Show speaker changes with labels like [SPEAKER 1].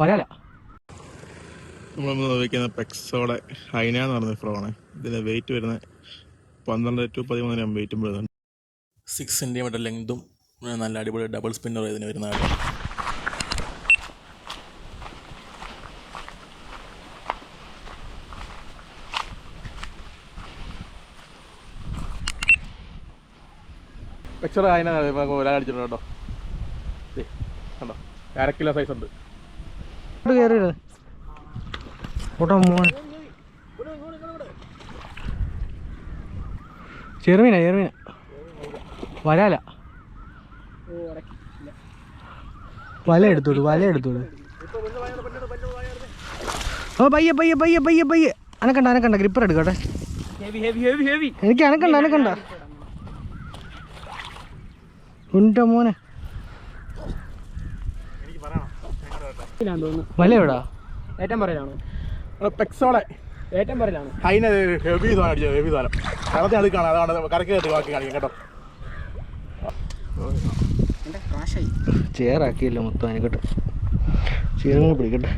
[SPEAKER 1] വരാല
[SPEAKER 2] നമ്മൾ ഉപയോഗിക്കുന്ന പെക്സോടെ ഹൈന എന്ന് പറയുന്ന ഫ്രോണ്. ഇതിന് വെയിറ്റ് വരുന്നത് 12 to 13 വെയിറ്റും വരുന്നുണ്ട്. 6 സെൻറ്റിമീറ്റർ ലെങ്തും നല്ല അടിപൊളി ഡബിൾ സ്പിന്നർ ഇതിന് വരുന്നതാണ്. പെക്സോടെ ഹൈന ഒരാടിച്ചിട്ടുണ്ട് കേട്ടോ. കണ്ടോ 1/2 കിലോ സൈസ് ഉണ്ട്.
[SPEAKER 1] ചെറുമീന വരാല വല എടുത്തോളൂ ഓ പയ്യെ അനക്കണ്ട ഗ്രിപ്പർ എടുക്കട്ടെ. എനിക്ക് അനക്കണ്ട ഉണ്ട മോനെ വല എവിടാ ഏറ്റവും പറയലാണോ
[SPEAKER 2] പെക്സോടെ
[SPEAKER 1] ഏറ്റവും പറയലാണ്
[SPEAKER 2] ഹൈന ഹെവി സാധനം അടിച്ചത്. ഹെവി സാധനം കടത്തി അടുക്കാണ്. അതാണ് കരക്ക് ബാക്കി കാണിക്കാം കേട്ടോ.
[SPEAKER 1] ചേറാക്കിയല്ലോ മൊത്തം. അതിനെക്കട്ടെ ചേർന്ന് പിടിക്കട്ടെ.